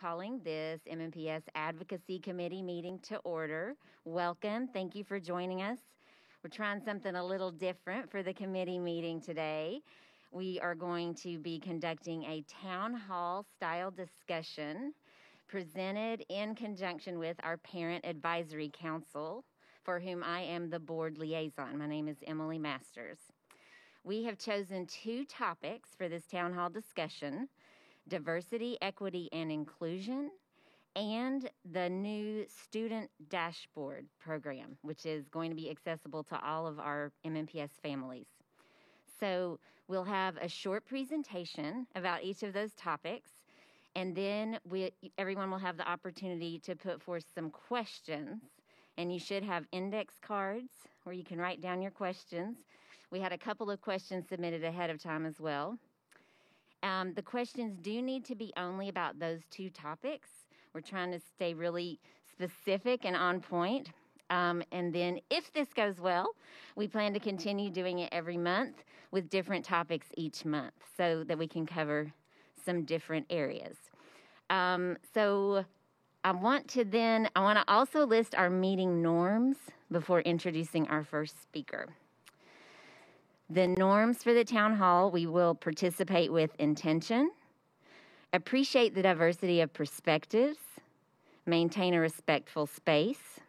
calling this MMPS Advocacy Committee meeting to order. Welcome. Thank you for joining us. We're trying something a little different for the committee meeting today. We are going to be conducting a town hall style discussion presented in conjunction with our Parent Advisory Council, for whom I am the board liaison. My name is Emily Masters. We have chosen two topics for this town hall discussion: diversity, equity, and inclusion, and the new student dashboard program, which is going to be accessible to all of our MMPS families. So we'll have a short presentation about each of those topics, and then everyone will have the opportunity to put forth some questions, and you should have index cards where you can write down your questions. We had a couple of questions submitted ahead of time as well. The questions do need to be only about those two topics. We're trying to stay really specific and on point. And then if this goes well, we plan to continue doing it every month with different topics each month so that we can cover some different areas. So I want to also list our meeting norms before introducing our first speaker. The norms for the town hall: we will participate with intention, appreciate the diversity of perspectives, maintain a respectful space,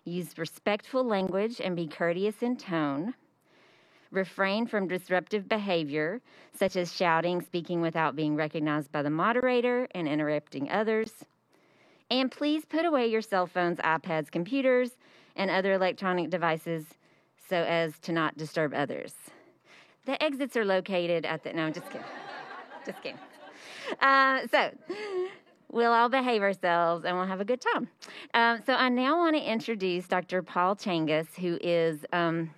use respectful language and be courteous in tone, refrain from disruptive behavior such as shouting, speaking without being recognized by the moderator, and interrupting others. And please put away your cell phones, iPads, computers, and other electronic devices so as to not disturb others. The exits are located at the... No, I'm just kidding. Just kidding. So we'll all behave ourselves and we'll have a good time. So I now want to introduce Dr. Paul Changus, who is an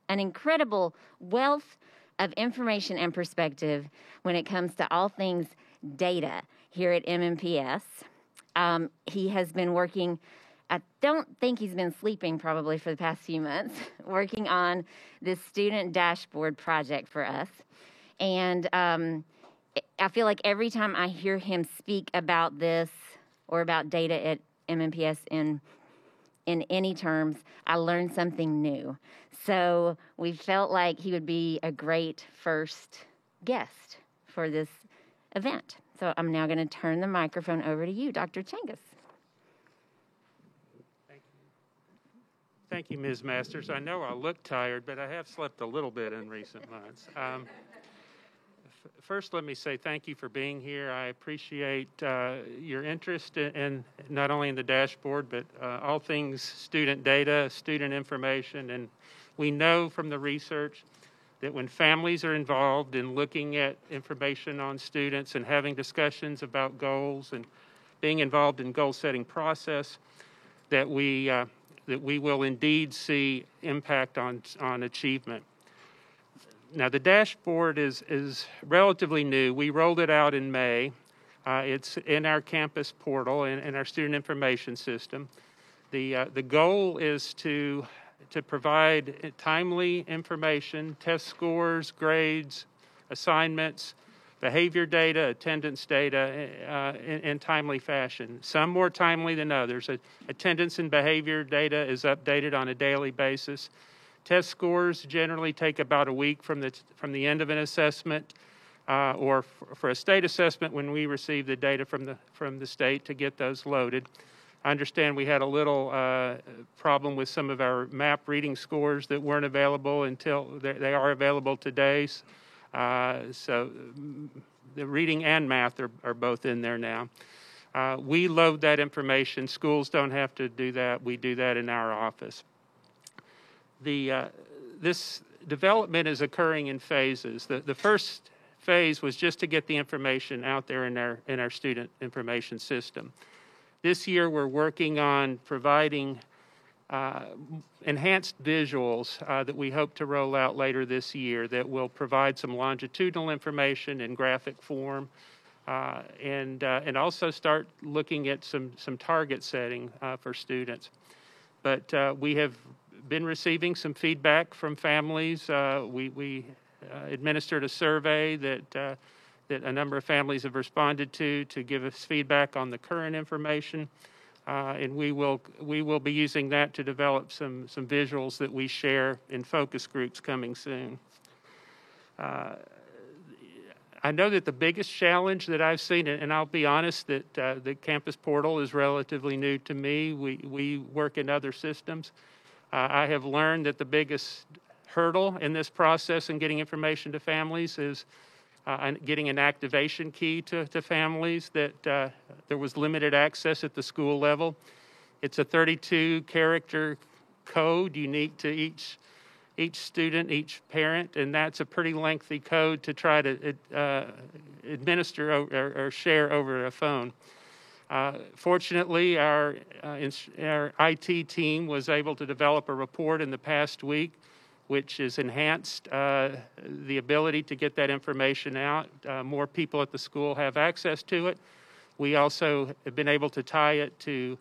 incredible wealth of information and perspective when it comes to all things data here at MMPS. He has been working... I don't think he's been sleeping probably for the past few months, working on this student dashboard project for us. And I feel like every time I hear him speak about this or about data at MMPS in any terms, I learn something new. So we felt like he would be a great first guest for this event. So I'm now going to turn the microphone over to you, Dr. Changus. Thank you, Ms. Masters. I know I look tired, but I have slept a little bit in recent months. First, let me say thank you for being here. I appreciate your interest in not only in the dashboard, but all things student data, student information. And we know from the research that when families are involved in looking at information on students and having discussions about goals and being involved in goal-setting process, that we will indeed see impact on achievement. Now, the dashboard is relatively new. We rolled it out in May. It's in our campus portal and in our student information system. The goal is to provide timely information, test scores, grades, assignments, behavior data, attendance data in timely fashion. Some more timely than others. Attendance and behavior data is updated on a daily basis. Test scores generally take about a week from the end of an assessment, or for a state assessment when we receive the data from the state to get those loaded. I understand we had a little problem with some of our MAP reading scores that weren't available until they are available today. So the reading and math are both in there now. We load that information. Schools don't have to do that. We do that in our office. This development is occurring in phases. The first phase was just to get the information out there in our student information system. This year we're working on providing enhanced visuals that we hope to roll out later this year that will provide some longitudinal information in graphic form, and also start looking at some target setting for students. But we have been receiving some feedback from families. We administered a survey that that a number of families have responded to give us feedback on the current information. And we will be using that to develop some visuals that we share in focus groups coming soon. I know that the biggest challenge that I've seen, and I'll be honest that the campus portal is relatively new to me. We work in other systems. I have learned that the biggest hurdle in this process in getting information to families is getting an activation key to families, that there was limited access at the school level. It's a 32-character code unique to each student, each parent, and that's a pretty lengthy code to try to administer or share over a phone. Fortunately, our IT team was able to develop a report in the past week which has enhanced the ability to get that information out. More people at the school have access to it. We also have been able to tie it to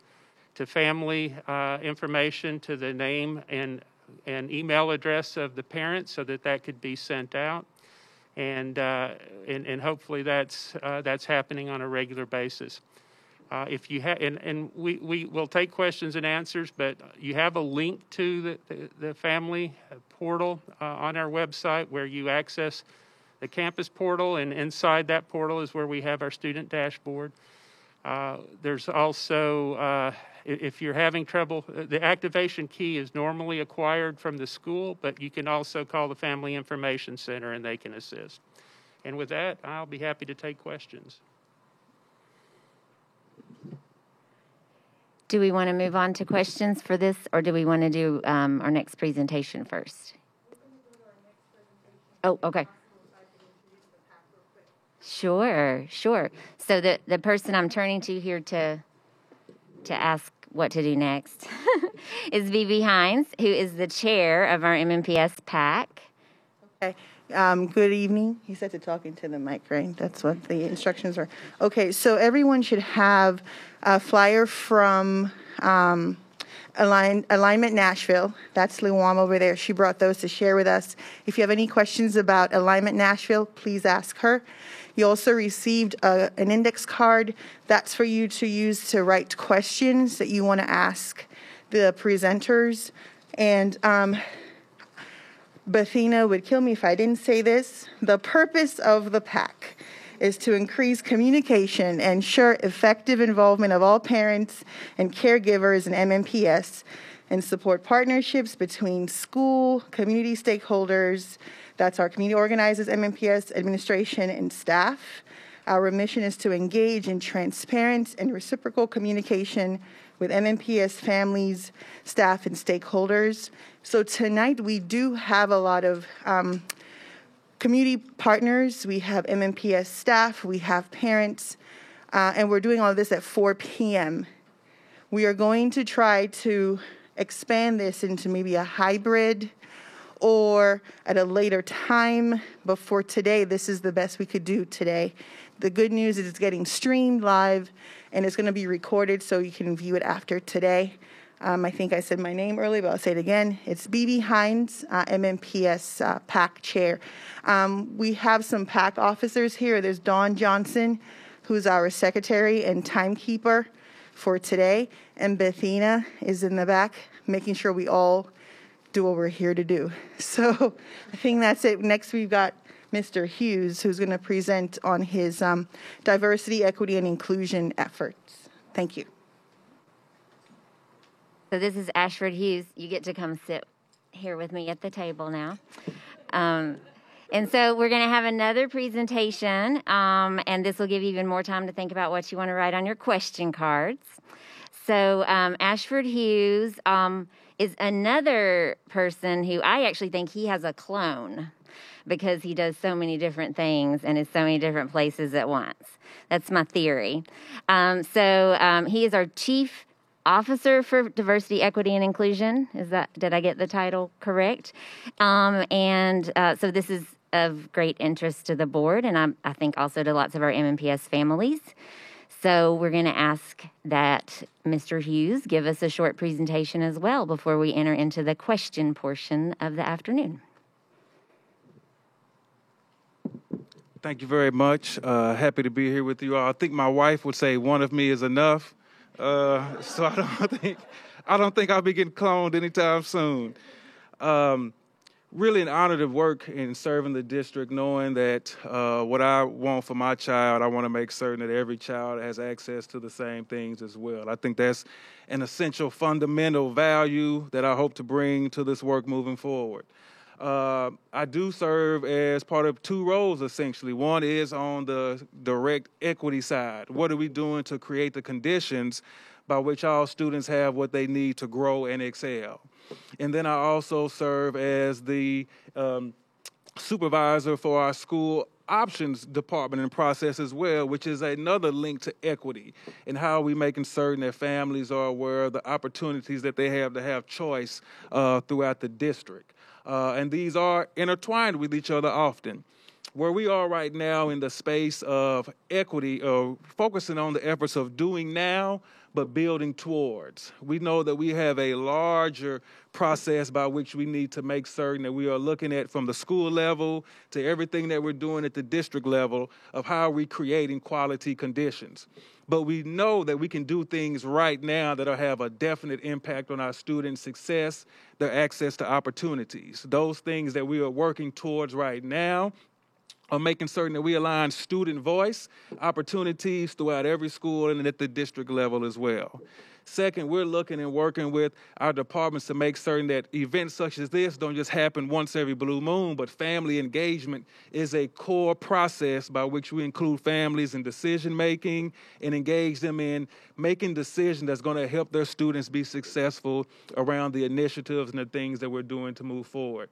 family information, to the name and email address of the parents, so that could be sent out, and hopefully that's happening on a regular basis. If you have, and we will take questions and answers, but you have a link to the family portal on our website where you access the campus portal, and inside that portal is where we have our student dashboard. There's also, if you're having trouble, the activation key is normally acquired from the school, but you can also call the Family Information Center and they can assist. And with that, I'll be happy to take questions. Do we want to move on to questions for this, or do we want to do our next presentation first? Oh, okay. Sure. So the person I'm turning to here to ask what to do next is Vivi Hines, who is the chair of our MMPS PAC. Okay. Good evening. He said to talk into the mic, right? That's what the instructions are. Okay, so everyone should have a flyer from Alignment Nashville. That's Luam over there. She brought those to share with us. If you have any questions about Alignment Nashville, please ask her. You also received an index card. That's for you to use to write questions that you want to ask the presenters. And Bethina would kill me if I didn't say this. The purpose of the PAC is to increase communication and ensure effective involvement of all parents and caregivers in MMPS, and support partnerships between school, community stakeholders, that's our community organizers, MMPS, administration, and staff. Our mission is to engage in transparent and reciprocal communication with MMPS families, staff, and stakeholders. So tonight we do have a lot of community partners. We have MMPS staff, we have parents, and we're doing all of this at 4 p.m. We are going to try to expand this into maybe a hybrid or at a later time, but for today, this is the best we could do today. The good news is it's getting streamed live, and it's going to be recorded so you can view it after today. I think I said my name earlier, but I'll say it again. It's Vivi Hines, MMPS PAC chair. We have some PAC officers here. There's Dawn Johnson, who's our secretary and timekeeper for today, and Bethina is in the back, making sure we all do what we're here to do. So I think that's it. Next, we've got Mr. Hughes, who's going to present on his diversity, equity, and inclusion efforts. Thank you. So this is Ashford Hughes. You get to come sit here with me at the table now. And so we're going to have another presentation, and this will give you even more time to think about what you want to write on your question cards. So Ashford Hughes is another person who I actually think he has a clone, because he does so many different things and is so many different places at once. That's my theory. He is our Chief Officer for Diversity, Equity, and Inclusion. Did I get the title correct? So this is of great interest to the board, and I think also to lots of our MMPS families. So we're going to ask that Mr. Hughes give us a short presentation as well before we enter into the question portion of the afternoon. Thank you very much. Happy to be here with you all. I think my wife would say one of me is enough. So I don't think I'll be getting cloned anytime soon. Really an honor to work in serving the district, knowing that what I want for my child, I want to make certain that every child has access to the same things as well. I think that's an essential fundamental value that I hope to bring to this work moving forward. I do serve as part of two roles, essentially. One is on the direct equity side. What are we doing to create the conditions by which all students have what they need to grow and excel? And then I also serve as the supervisor for our school options department and process as well, which is another link to equity and how are we making certain that families are aware of the opportunities that they have to have choice throughout the district. And these are intertwined with each other often. Where we are right now in the space of equity, focusing on the efforts of doing now, but building towards. We know that we have a larger process by which we need to make certain that we are looking at from the school level to everything that we're doing at the district level of how we're creating quality conditions. But we know that we can do things right now that will have a definite impact on our students' success, their access to opportunities. Those things that we are working towards right now are making certain that we align student voice, opportunities throughout every school and at the district level as well. Second, we're looking and working with our departments to make certain that events such as this don't just happen once every blue moon, but family engagement is a core process by which we include families in decision-making and engage them in making decisions that's going to help their students be successful around the initiatives and the things that we're doing to move forward.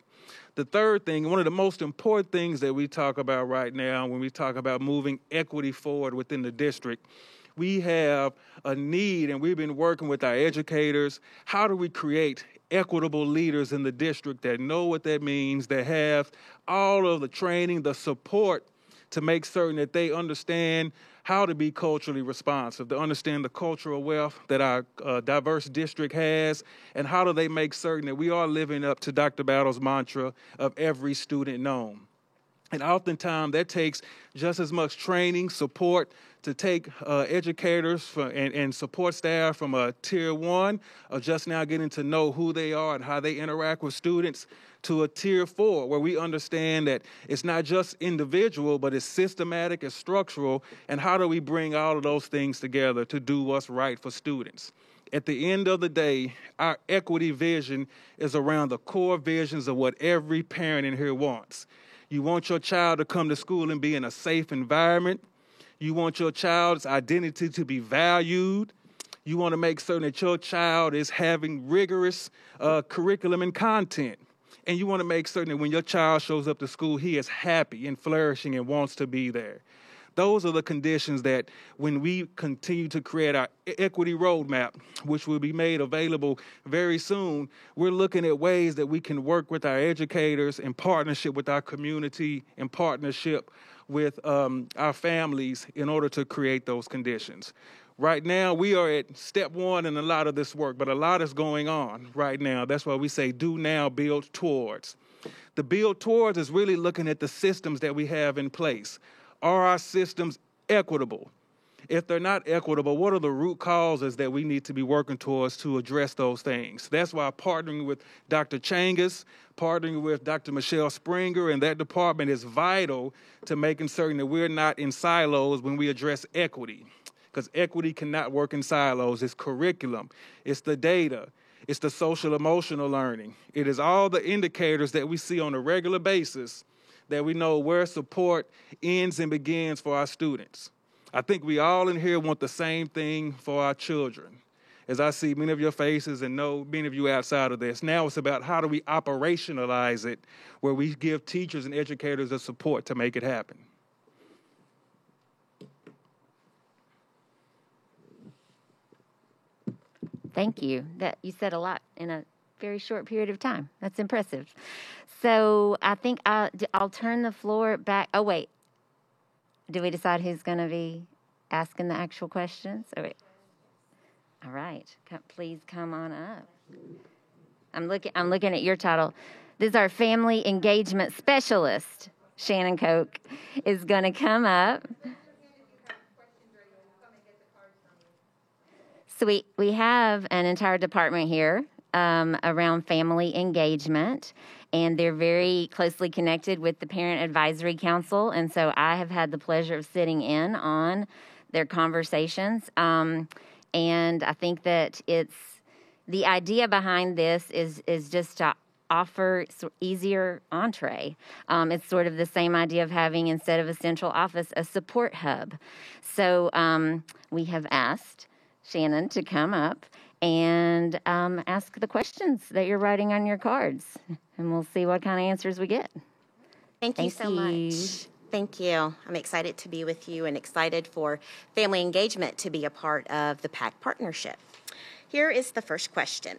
The third thing, one of the most important things that we talk about right now when we talk about moving equity forward within the district, we have a need, and we've been working with our educators. How do we create equitable leaders in the district that know what that means, that have all of the training, the support to make certain that they understand how to be culturally responsive, to understand the cultural wealth that our diverse district has, and how do they make certain that we are living up to Dr. Battle's mantra of every student known. And oftentimes that takes just as much training, support, to take educators and support staff from a tier 1 of just now getting to know who they are and how they interact with students to a tier 4 where we understand that it's not just individual, but it's systematic, it's structural, and how do we bring all of those things together to do what's right for students. At the end of the day, our equity vision is around the core visions of what every parent in here wants. You want your child to come to school and be in a safe environment. You want your child's identity to be valued. You want to make certain that your child is having rigorous curriculum and content. And you want to make certain that when your child shows up to school, he is happy and flourishing and wants to be there. Those are the conditions that when we continue to create our equity roadmap, which will be made available very soon, we're looking at ways that we can work with our educators in partnership with our community, in partnership with our families in order to create those conditions. Right now, we are at step 1 in a lot of this work, but a lot is going on right now. That's why we say do now, build towards. The build towards is really looking at the systems that we have in place. Are our systems equitable? If they're not equitable, what are the root causes that we need to be working towards to address those things? That's why partnering with Dr. Changas, partnering with Dr. Michelle Springer and that department is vital to making certain that we're not in silos when we address equity. Because equity cannot work in silos. It's curriculum, it's the data, it's the social emotional learning. It is all the indicators that we see on a regular basis that we know where support ends and begins for our students. I think we all in here want the same thing for our children. As I see many of your faces and know many of you outside of this, now it's about how do we operationalize it where we give teachers and educators the support to make it happen. Thank you. You said a lot in a very short period of time. That's impressive. So I think I'll turn the floor back. Oh, wait. Do we decide who's going to be asking the actual questions? Oh, wait. All right. Please come on up. I'm looking at your title. This is our family engagement specialist. Shannon Koch, is going to come up. So we have an entire department here around family engagement, and they're very closely connected with the Parent Advisory Council, and so I have had the pleasure of sitting in on their conversations, and I think that the idea behind this is just to offer easier entree. It's sort of the same idea of having, instead of a central office, a support hub. So we have asked Shannon to come up and ask the questions that you're writing on your cards, and we'll see what kind of answers we get. Thank you so much. Thank you. I'm excited to be with you and excited for family engagement to be a part of the PAC partnership. Here is the first question.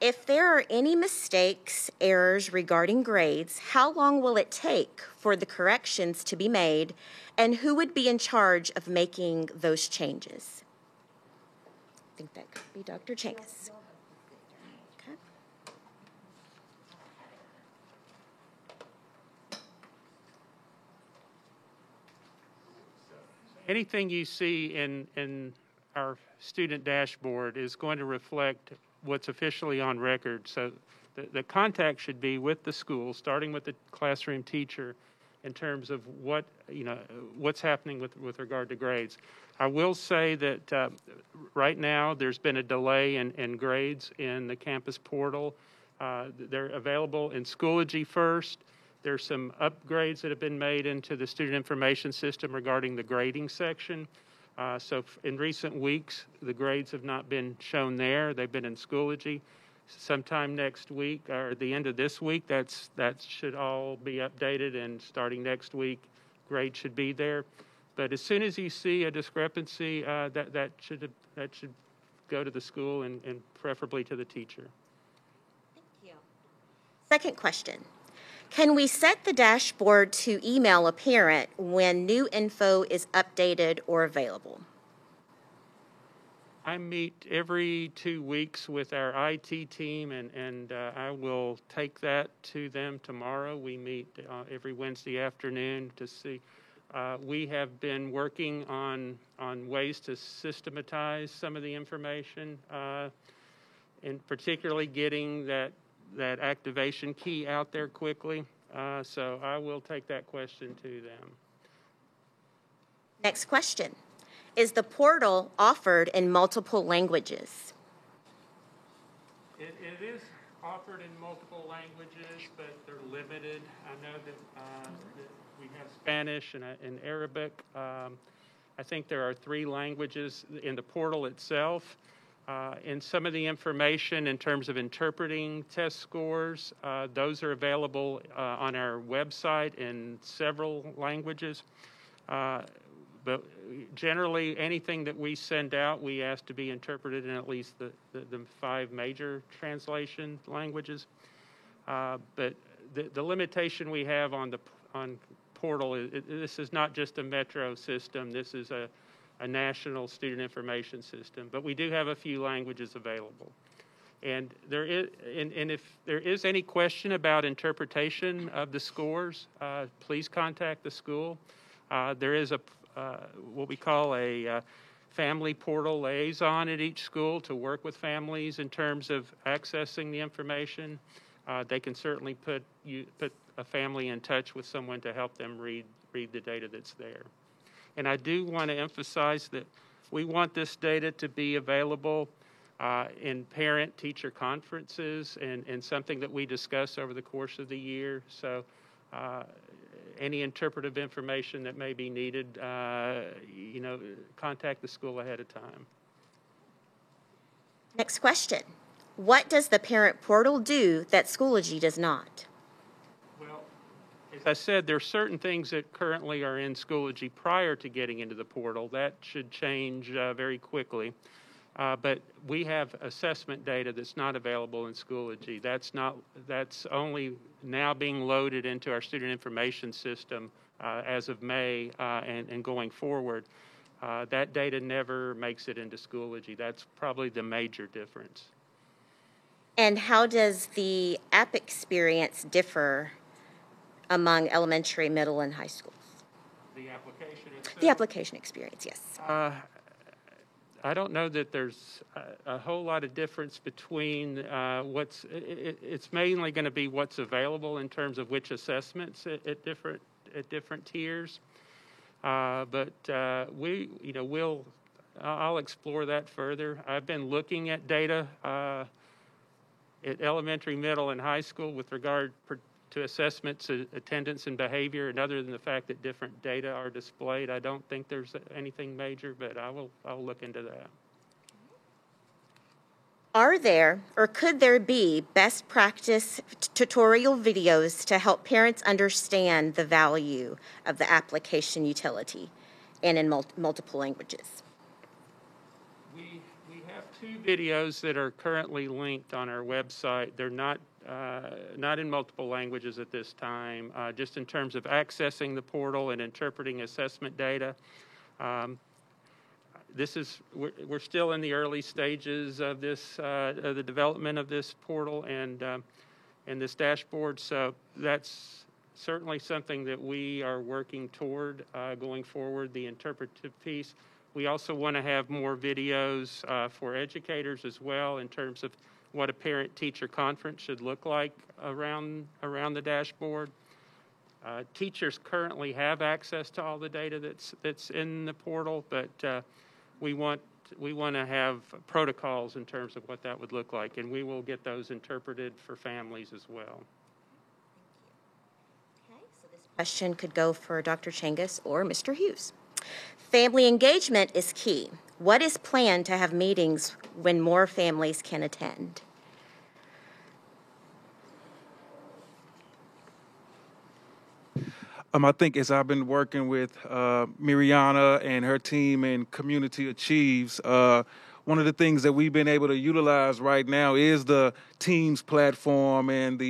If there are any mistakes, errors regarding grades, how long will it take for the corrections to be made, and who would be in charge of making those changes? I think that could be Dr. Changus. Okay. Anything you see in our student dashboard is going to reflect what's officially on record. So the contact should be with the school, starting with the classroom teacher, in terms of what's happening with regard to grades. I will say that right now there's been a delay in grades in the campus portal. They're available in Schoology first. There's some upgrades that have been made into the student information system regarding the grading section. So in recent weeks, the grades have not been shown there. They've been in Schoology. Sometime next week, or at the end of this week, that should all be updated, and starting next week, grades should be there. But as soon as you see a discrepancy, that should go to the school and preferably to the teacher. Thank you. Second question. Can we set the dashboard to email a parent when new info is updated or available? I meet every 2 weeks with our IT team, and I will take that to them tomorrow. We meet every Wednesday afternoon to see. We have been working on ways to systematize some of the information, and particularly getting that activation key out there quickly. So I will take that question to them. Next question. Is the portal offered in multiple languages? It is offered in multiple languages, but they're limited. I know that we have Spanish and Arabic. I think there are 3 languages in the portal itself. And some of the information in terms of interpreting test scores, those are available on our website in several languages. But generally, anything that we send out, we ask to be interpreted in at least the 5 major translation languages. But the limitation we have on portal this is not just a metro system. This is a national student information system. But we do have a few languages available. And if there is any question about interpretation of the scores, please contact the school. There is what we call a family portal liaison at each school to work with families in terms of accessing the information. They can certainly put a family in touch with someone to help them read the data that's there. And I do want to emphasize that we want this data to be available in parent-teacher conferences and something that we discuss over the course of the year. So any interpretive information that may be needed, contact the school ahead of time. Next question. What does the parent portal do that Schoology does not? Well, as I said, there are certain things that currently are in Schoology prior to getting into the portal. That should change very quickly. But we have assessment data that's not available in Schoology. That's only now being loaded into our student information system as of May and going forward. That data never makes it into Schoology. That's probably the major difference. And how does the app experience differ among elementary, middle, and high schools? The application itself? The application experience, yes. I don't know that there's a whole lot of difference between it's mainly going to be what's available in terms of which assessments at different tiers. But I'll explore that further. I've been looking at data at elementary, middle, and high school with regard to assessments, attendance, and behavior. And other than the fact that different data are displayed, I don't think there's anything major, but I'll look into that. Are there or could there be best practice tutorial videos to help parents understand the value of the application utility and in multiple languages? We have 2 videos that are currently linked on our website. They're not in multiple languages at this time, just in terms of accessing the portal and interpreting assessment data. We're still in the early stages of this, of the development of this portal and this dashboard. So that's certainly something that we are working toward going forward, the interpretive piece. We also want to have more videos for educators as well in terms of what a parent-teacher conference should look like around the dashboard. Teachers currently have access to all the data that's in the portal, but we want to have protocols in terms of what that would look like, and we will get those interpreted for families as well. Okay, so this question could go for Dr. Changus or Mr. Hughes. Family engagement is key. What is planned to have meetings when more families can attend? I think as I've been working with Miriana and her team and Community Achieves, one of the things that we've been able to utilize right now is the Teams platform and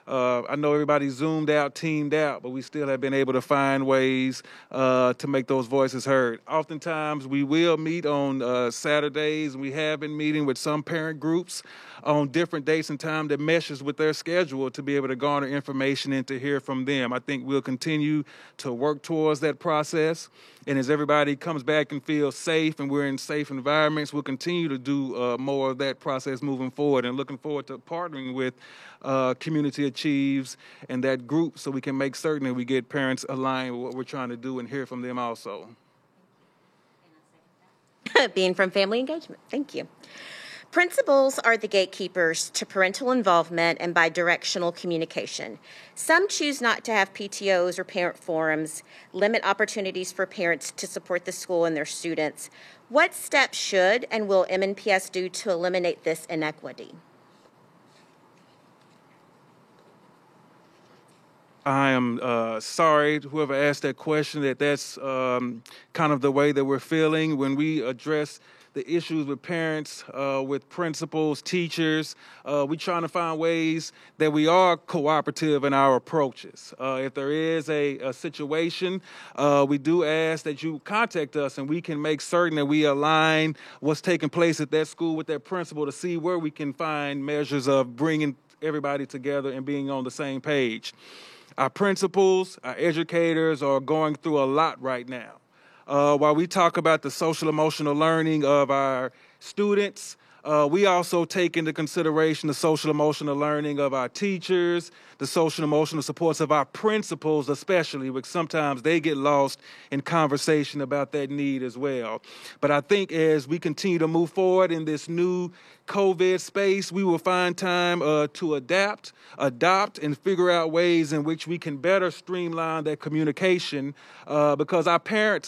I know everybody's zoomed out, teamed out, but we still have been able to find ways to make those voices heard. Oftentimes we will meet on Saturdays, and we have been meeting with some parent groups on different dates and time that meshes with their schedule to be able to garner information and to hear from them. I think we'll continue to work towards that process. And as everybody comes back and feels safe and we're in safe environments, we'll continue to do more of that process moving forward, and looking forward to partnering with Community Achieves and that group so we can make certain that we get parents aligned with what we're trying to do and hear from them also. Being from family engagement, thank you. Principals are the gatekeepers to parental involvement and bi-directional communication. Some choose not to have PTOs or parent forums, limit opportunities for parents to support the school and their students. What steps should and will MNPS do to eliminate this inequity? I am sorry to whoever asked that question, that's kind of the way that we're feeling when we address the issues with parents, with principals, teachers. We're trying to find ways that we are cooperative in our approaches. If there is a situation, we do ask that you contact us and we can make certain that we align what's taking place at that school with that principal to see where we can find measures of bringing everybody together and being on the same page. Our principals, our educators are going through a lot right now. While we talk about the social emotional learning of our students, we also take into consideration the social emotional learning of our teachers, the social emotional supports of our principals especially, which sometimes they get lost in conversation about that need as well. But I think as we continue to move forward in this new COVID space, we will find time to adopt, and figure out ways in which we can better streamline that communication because our parents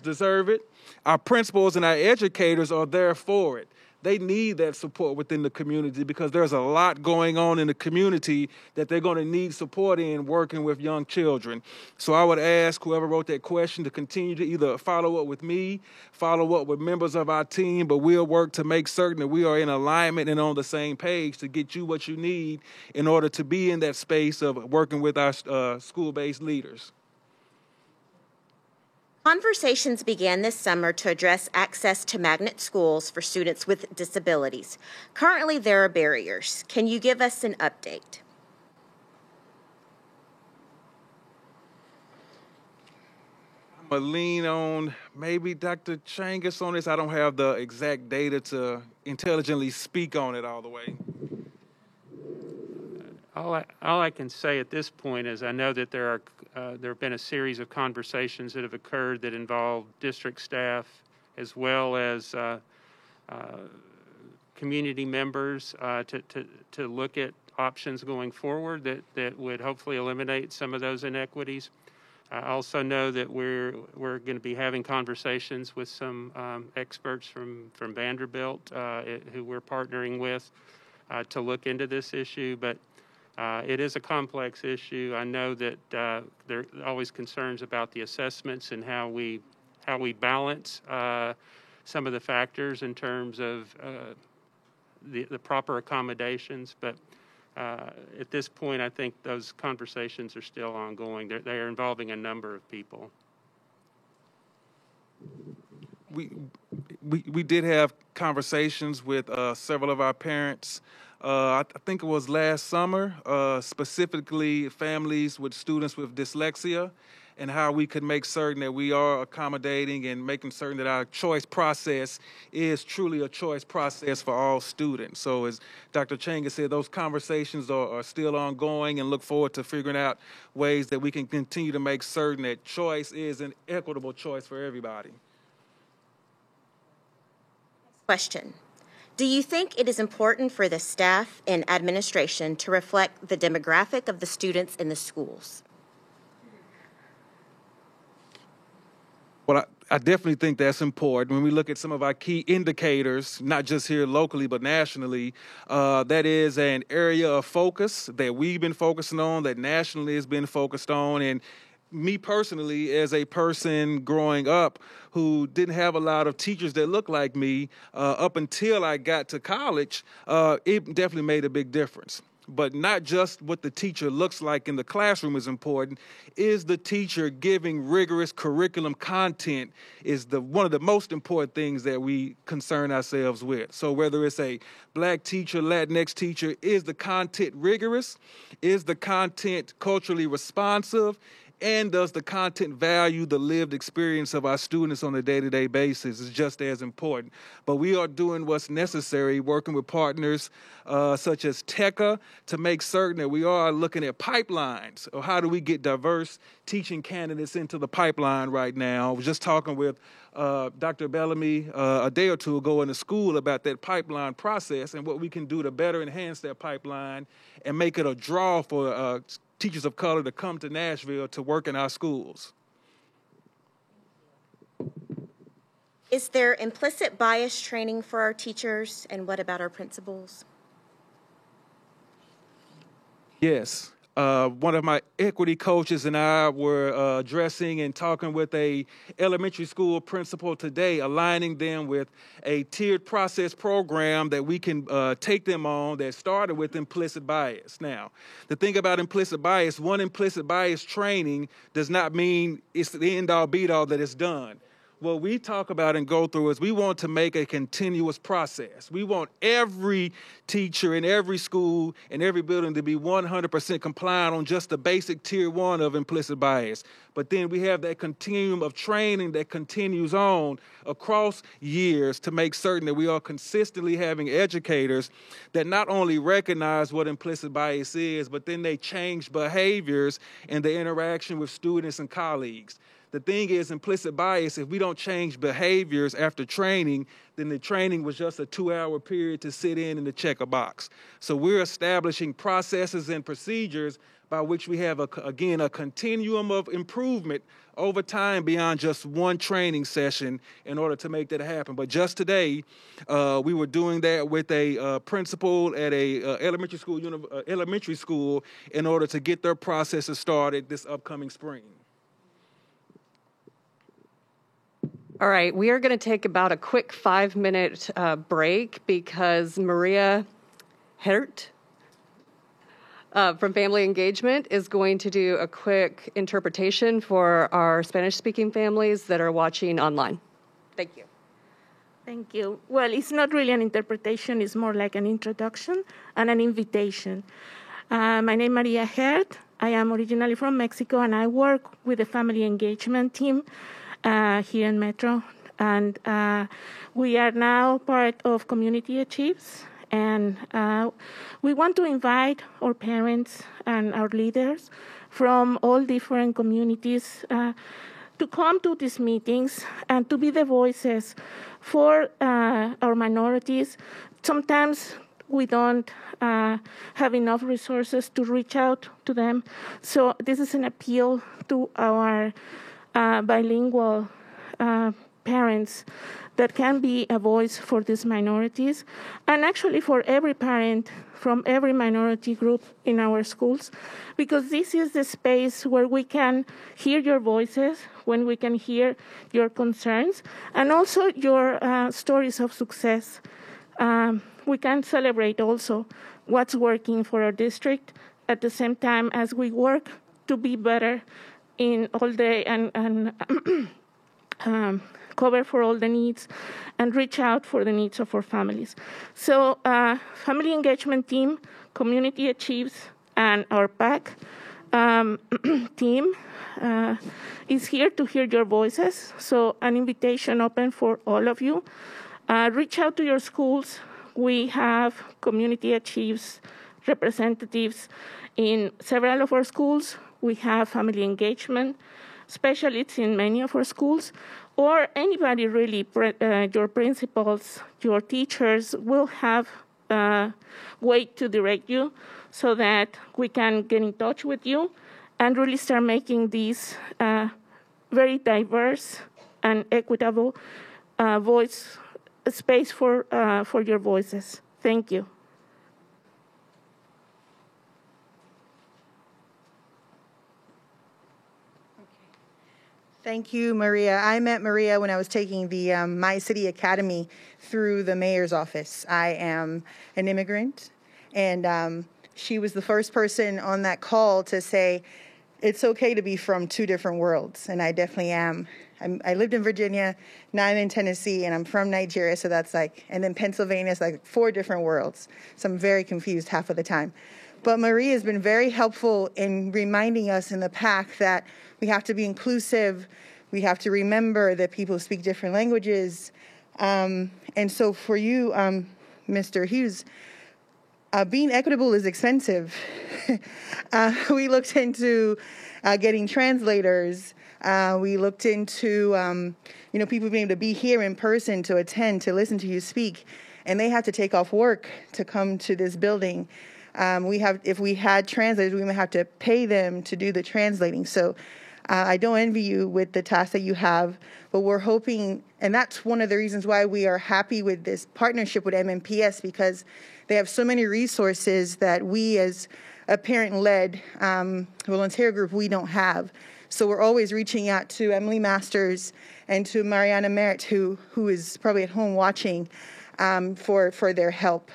deserve it. Our principals and our educators are there for it. They need that support within the community because there's a lot going on in the community that they're going to need support in working with young children. So I would ask whoever wrote that question to continue to either follow up with me, follow up with members of our team, but we'll work to make certain that we are in alignment and on the same page to get you what you need in order to be in that space of working with our school-based leaders. Conversations began this summer to address access to magnet schools for students with disabilities. Currently, there are barriers. Can you give us an update? I'm going to lean on maybe Dr. Changus on this. I don't have the exact data to intelligently speak on it all the way. All I can say at this point is I know that there have been a series of conversations that have occurred that involve district staff as well as community members to look at options going forward that would hopefully eliminate some of those inequities. I also know that we're going to be having conversations with some experts from Vanderbilt who we're partnering with to look into this issue. But it is a complex issue. I know that there are always concerns about the assessments and how we balance some of the factors in terms of the proper accommodations. But at this point, I think those conversations are still ongoing. They are involving a number of people. We did have conversations with several of our parents. I think it was last summer, specifically families with students with dyslexia, and how we could make certain that we are accommodating and making certain that our choice process is truly a choice process for all students. So as Dr. Changus said, those conversations are still ongoing, and look forward to figuring out ways that we can continue to make certain that choice is an equitable choice for everybody. Question. Do you think it is important for the staff and administration to reflect the demographic of the students in the schools? Well, I definitely think that's important. When we look at some of our key indicators, not just here locally, but nationally, that is an area of focus that we've been focusing on, that nationally has been focused on. And me personally, as a person growing up who didn't have a lot of teachers that looked like me up until I got to college, it definitely made a big difference. But not just what the teacher looks like in the classroom is important. Is the teacher giving rigorous curriculum content is one of the most important things that we concern ourselves with. So whether it's a Black teacher, Latinx teacher, is the content rigorous? Is the content culturally responsive? And does the content value the lived experience of our students on a day-to-day basis is just as important. But we are doing what's necessary, working with partners such as TECA to make certain that we are looking at pipelines, or how do we get diverse teaching candidates into the pipeline right now. I was just talking with Dr. Bellamy a day or two ago in the school about that pipeline process and what we can do to better enhance that pipeline and make it a draw for teachers of color to come to Nashville to work in our schools. Is there implicit bias training for our teachers, and what about our principals? Yes. One of my equity coaches and I were addressing and talking with a elementary school principal today, aligning them with a tiered process program that we can take them on that started with implicit bias. Now, the thing about implicit bias, one implicit bias training does not mean it's the end-all, be-all that it's done. What we talk about and go through is we want to make a continuous process. We want every teacher in every school and every building to be 100% compliant on just the basic tier 1 of implicit bias. But then we have that continuum of training that continues on across years to make certain that we are consistently having educators that not only recognize what implicit bias is, but then they change behaviors in the interaction with students and colleagues. The thing is, implicit bias, if we don't change behaviors after training, then the training was just a 2-hour period to sit in and to check a box. So we're establishing processes and procedures by which we have, a continuum of improvement over time beyond just one training session in order to make that happen. But just today, we were doing that with a principal at a elementary school in order to get their processes started this upcoming spring. All right, we are going to take about a quick 5-minute break because Maria Hert from Family Engagement is going to do a quick interpretation for our Spanish-speaking families that are watching online. Thank you. Thank you. Well, it's not really an interpretation. It's more like an introduction and an invitation. My name is Maria Hert. I am originally from Mexico, and I work with the Family Engagement team. here in Metro. And we are now part of Community Achieves. And we want to invite our parents and our leaders from all different communities to come to these meetings and to be the voices for our minorities. Sometimes we don't have enough resources to reach out to them. So this is an appeal to our bilingual parents that can be a voice for these minorities, and actually for every parent from every minority group in our schools, because this is the space where we can hear your voices, when we can hear your concerns, and also your stories of success. We can celebrate also what's working for our district at the same time as we work to be better in all day and cover for all the needs and reach out for the needs of our families. So Family Engagement Team, Community Achieves, and our PAC team is here to hear your voices. So an invitation open for all of you. Reach out to your schools. We have Community Achieves representatives in several of our schools. We have family engagement specialists in many of our schools, or anybody really, your principals, your teachers will have a way to direct you so that we can get in touch with you and really start making these very diverse and equitable voice space for your voices. Thank you. Thank you, Maria. I met Maria when I was taking the My City Academy through the mayor's office. I am an immigrant, and she was the first person on that call to say, it's okay to be from two different worlds, and I definitely am. I lived in Virginia, now I'm in Tennessee, and I'm from Nigeria, so that's like, and then Pennsylvania is like 4 different worlds. So I'm very confused half of the time. But Maria has been very helpful in reminding us in the PAC that we have to be inclusive. We have to remember that people speak different languages. And so for you, Mr. Hughes, being equitable is expensive. We looked into getting translators. We looked into, people being able to be here in person to attend, to listen to you speak. And they have to take off work to come to this building. If we had translators, we might have to pay them to do the translating. So I don't envy you with the task that you have, but we're hoping, and that's one of the reasons why we are happy with this partnership with MMPS, because they have so many resources that we as a parent-led volunteer group, we don't have. So we're always reaching out to Emily Masters and to Mariana Merritt, who is probably at home watching, for their help.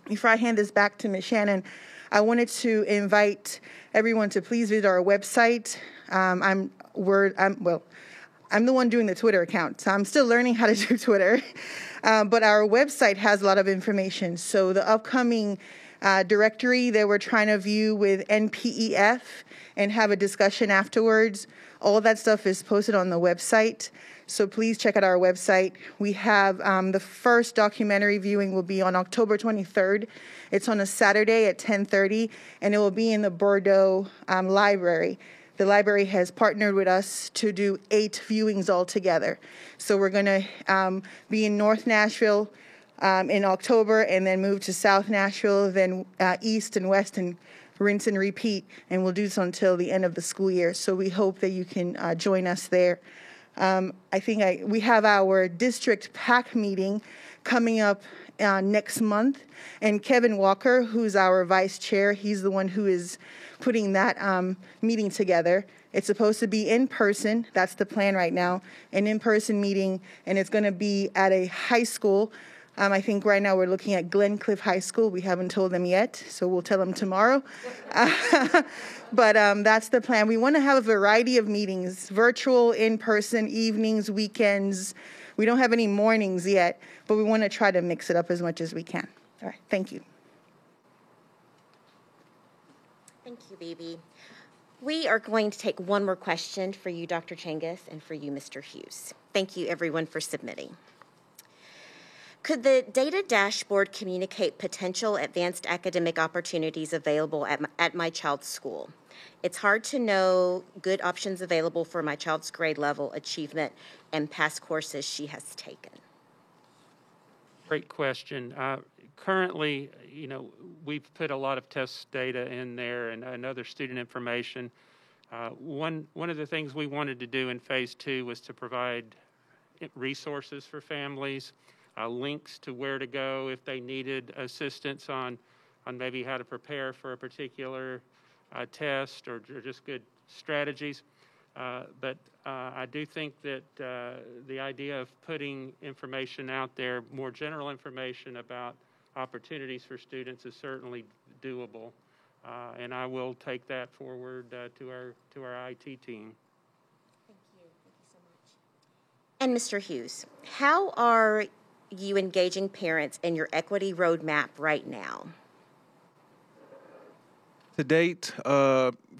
Before I hand this back to Ms. Shannon, I wanted to invite everyone to please visit our website. I'm the one doing the Twitter account, so I'm still learning how to do Twitter. But our website has a lot of information. So the upcoming directory that we're trying to view with NPEF and have a discussion afterwards, all that stuff is posted on the website. So please check out our website. We have the first documentary viewing will be on October 23rd. It's on a Saturday at 10:30, and it will be in the Bordeaux Library. The library has partnered with us to do 8 viewings altogether. So we're going to be in North Nashville in October, and then move to South Nashville, then East and West, and rinse and repeat. And we'll do this until the end of the school year. So we hope that you can join us there. We have our district PAC meeting coming up next month, and Kevin Walker, who's our vice chair, he's the one who is putting that meeting together. It's supposed to be in person. That's the plan right now, an in-person meeting, and it's going to be at a high school. I think right now we're looking at Glencliff High School. We haven't told them yet, so we'll tell them tomorrow. But that's the plan. We want to have a variety of meetings, virtual, in-person, evenings, weekends. We don't have any mornings yet, but we want to try to mix it up as much as we can. All right, thank you. Thank you, Bibi. We are going to take one more question for you, Dr. Changus, and for you, Mr. Hughes. Thank you, everyone, for submitting. Could the data dashboard communicate potential advanced academic opportunities available at my child's school? It's hard to know good options available for my child's grade level achievement and past courses she has taken. Great question. Currently, we've put a lot of test data in there and other student information. One of the things we wanted to do in phase 2 was to provide resources for families, links to where to go if they needed assistance on maybe how to prepare for a particular test or just good strategies. But I do think that the idea of putting information out there, more general information about opportunities for students, is certainly doable. And I will take that forward to our IT team. Thank you so much. And Mr. Hughes, how are you engaging parents in your equity roadmap right now? To date,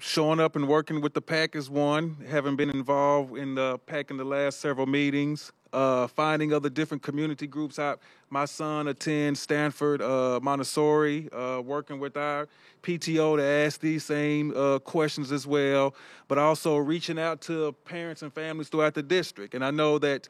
showing up and working with the PAC is one. Having been involved in the PAC in the last several meetings, finding other different community groups out. My son attends Stanford Montessori, working with our PTO to ask these same questions as well, but also reaching out to parents and families throughout the district. And I know that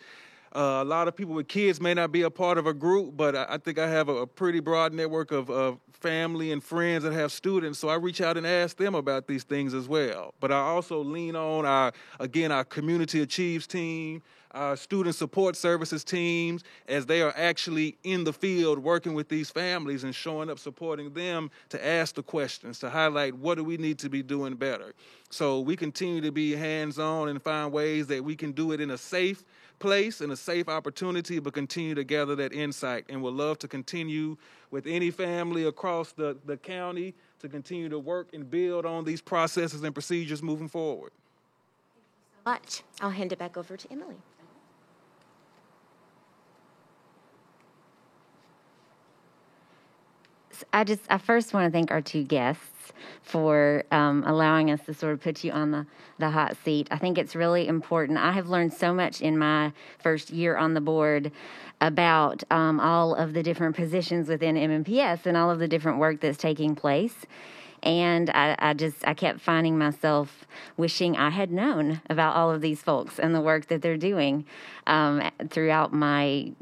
a lot of people with kids may not be a part of a group, but I think I have a pretty broad network of family and friends that have students, so I reach out and ask them about these things as well. But I also lean on our Community Achieves team, our student support services teams, as they are actually in the field working with these families and showing up, supporting them to ask the questions, to highlight what do we need to be doing better. So we continue to be hands-on and find ways that we can do it in a safe place and a safe opportunity, but continue to gather that insight. And would love to continue with any family across the county to continue to work and build on these processes and procedures moving forward. Thank you so much. I'll hand it back over to Emily. I first want to thank our two guests for allowing us to sort of put you on the hot seat. I think it's really important. I have learned so much in my first year on the board about all of the different positions within MMPS and all of the different work that's taking place. And I kept finding myself wishing I had known about all of these folks and the work that they're doing throughout my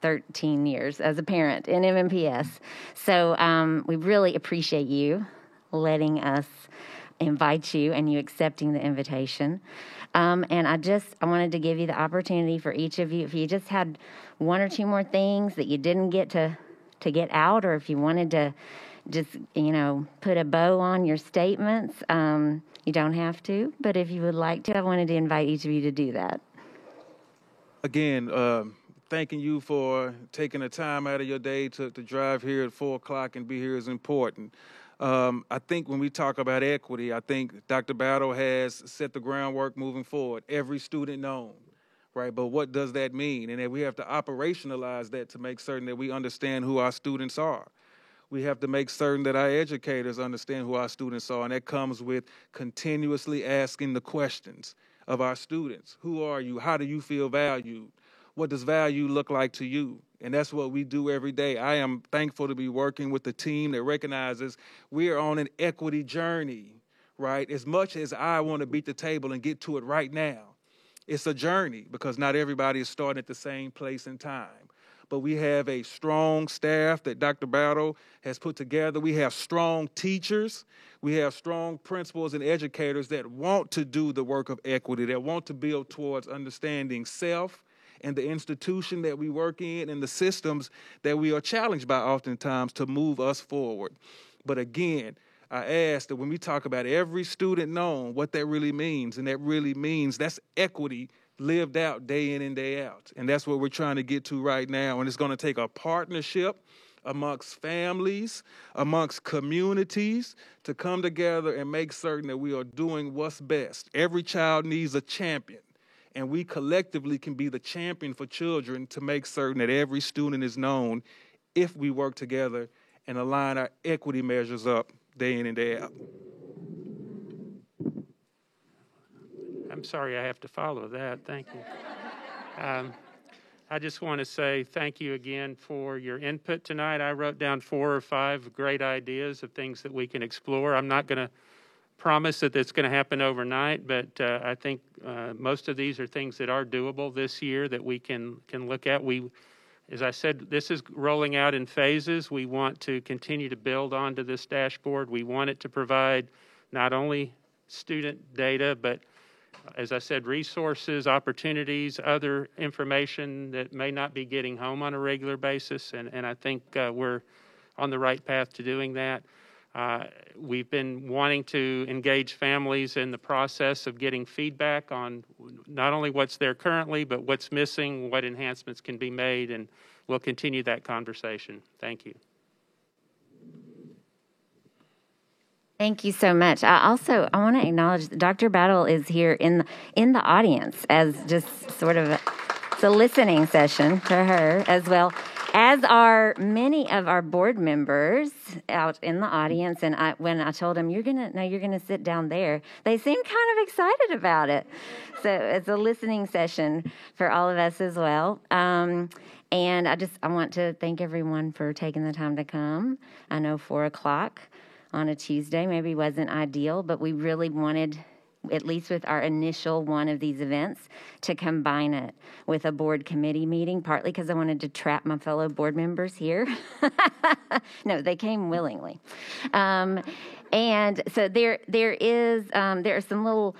13 years as a parent in MMPS. So we really appreciate you letting us invite you and you accepting the invitation. And I wanted to give you the opportunity for each of you, if you just had one or two more things that you didn't get to get out, or if you wanted to just, put a bow on your statements, you don't have to. But if you would like to, I wanted to invite each of you to do that. Again, thanking you for taking the time out of your day to drive here at 4 o'clock and be here is important. I think when we talk about equity, I think Dr. Battle has set the groundwork moving forward. Every student known, right? But what does that mean? And that we have to operationalize that to make certain that we understand who our students are. We have to make certain that our educators understand who our students are, and that comes with continuously asking the questions of our students. Who are you? How do you feel valued? What does value look like to you? And that's what we do every day. I am thankful to be working with a team that recognizes we are on an equity journey, right? As much as I want to beat the table and get to it right now, it's a journey because not everybody is starting at the same place in time. But we have a strong staff that Dr. Battle has put together. We have strong teachers. We have strong principals and educators that want to do the work of equity, that want to build towards understanding self and the institution that we work in and the systems that we are challenged by oftentimes to move us forward. But again, I ask that when we talk about every student known, what that really means, and that really means that's equity lived out day in and day out. And that's what we're trying to get to right now. And it's going to take a partnership amongst families, amongst communities to come together and make certain that we are doing what's best. Every child needs a champion. And we collectively can be the champion for children to make certain that every student is known if we work together and align our equity measures up day in and day out. I'm sorry I have to follow that. Thank you. I just want to say thank you again for your input tonight. I wrote down 4 or 5 great ideas of things that we can explore. I'm not going to promise that it's going to happen overnight, but I think most of these are things that are doable this year that we can look at. As I said, this is rolling out in phases. We want to continue to build onto this dashboard. We want it to provide not only student data, but as I said, resources, opportunities, other information that may not be getting home on a regular basis. And I think we're on the right path to doing that. We've been wanting to engage families in the process of getting feedback on not only what's there currently, but what's missing, what enhancements can be made, and we'll continue that conversation. Thank you. Thank you so much. I want to acknowledge that Dr. Battle is here in the audience as just sort of it's a listening session to her, as well as are many of our board members out in the audience. And when I told them you're gonna sit down there, they seemed kind of excited about it. So it's a listening session for all of us as well. And I want to thank everyone for taking the time to come. I know 4:00 on a Tuesday maybe wasn't ideal, but we really wanted, at least with our initial one of these events, to combine it with a board committee meeting, partly because I wanted to trap my fellow board members here. No, they came willingly. And so there are some little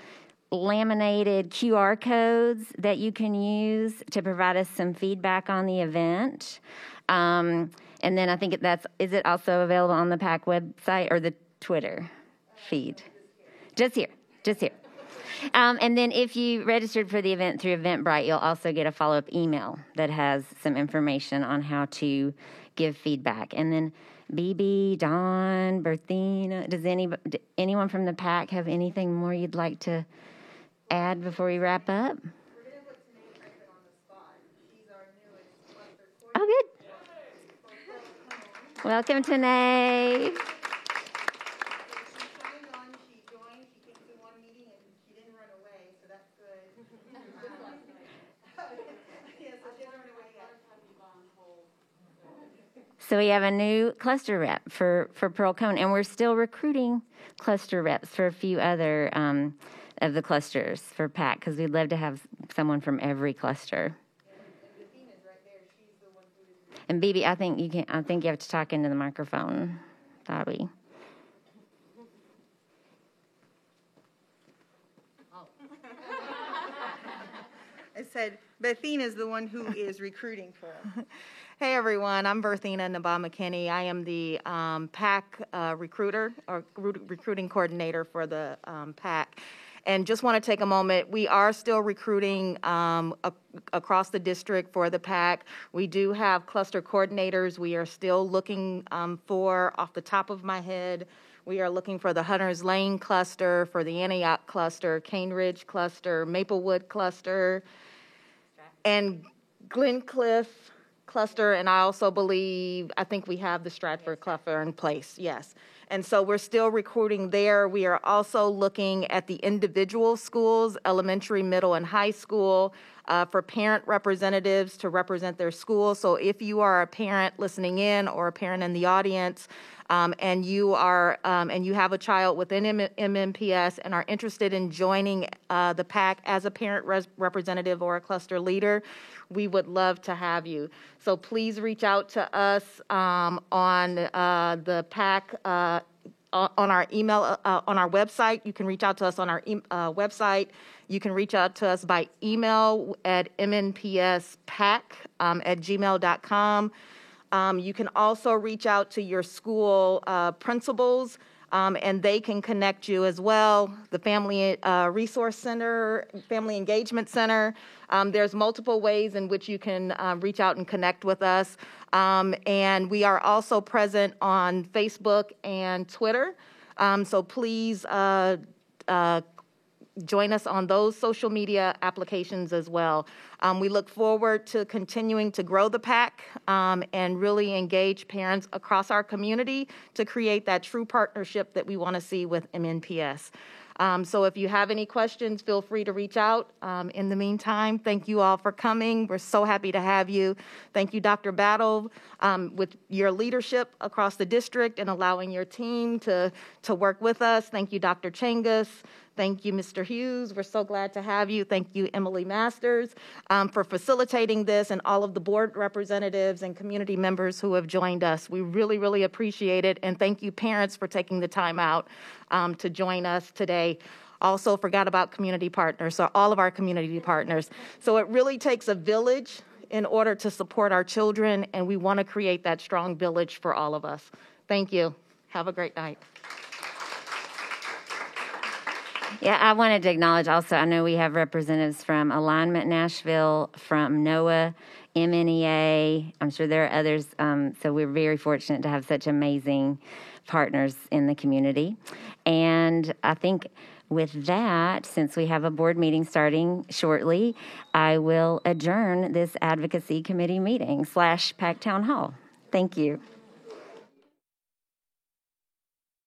laminated QR codes that you can use to provide us some feedback on the event. And then I think is it also available on the PAC website or the Twitter feed? Just here. And then if you registered for the event through Eventbrite, you'll also get a follow-up email that has some information on how to give feedback. And then BB, Dawn, Berthina, does anyone from the PAC have anything more you'd like to add before we wrap up? Oh, good. Welcome, Tanae. So we have a new cluster rep for Pearl Cohn, and we're still recruiting cluster reps for a few other of the clusters for PAC, because we'd love to have someone from every cluster. And BB, I think you have to talk into the microphone, Bobby. I said, Bethina is the one who is recruiting for us. Hey everyone, I'm Berthina Nabah McKinney. I am the PAC recruiting coordinator for the PAC. And just want to take a moment. We are still recruiting across the district for the PAC. We do have cluster coordinators. We are still looking for, off the top of my head, we are looking for the Hunters Lane cluster, for the Antioch cluster, Cane Ridge cluster, Maplewood cluster, and Glencliff cluster. And I also I think we have the Stratford cluster in place, yes. And so we're still recruiting there. We are also looking at the individual schools, elementary, middle, and high school, for parent representatives to represent their school. So if you are a parent listening in or a parent in the audience, and you have a child within MMPS and are interested in joining the PAC as a parent representative or a cluster leader, we would love to have you. So please reach out to us on the PAC, on our email, on our website. You can reach out to us on our website. You can reach out to us by email at mnpspac@gmail.com. You can also reach out to your school principals, and they can connect you as well. The Family Resource Center, Family Engagement Center. There's multiple ways in which you can reach out and connect with us. And we are also present on Facebook and Twitter. So please join us on those social media applications as well. We look forward to continuing to grow the PAC and really engage parents across our community to create that true partnership that we want to see with MNPS. So if you have any questions, feel free to reach out. In the meantime, thank you all for coming. We're so happy to have you. Thank you, Dr. Battle, with your leadership across the district and allowing your team to work with us. Thank you, Dr. Changus. Thank you, Mr. Hughes. We're so glad to have you. Thank you, Emily Masters, for facilitating this, and all of the board representatives and community members who have joined us. We really, really appreciate it. And thank you, parents, for taking the time out to join us today. Also forgot about community partners, so all of our community partners. So it really takes a village in order to support our children, and we want to create that strong village for all of us. Thank you. Have a great night. Yeah, I wanted to acknowledge also, I know we have representatives from Alignment Nashville, from NOAA, MNEA. I'm sure there are others. So we're very fortunate to have such amazing partners in the community. And I think with that, since we have a board meeting starting shortly, I will adjourn this advocacy committee meeting / PAC Town Hall. Thank you.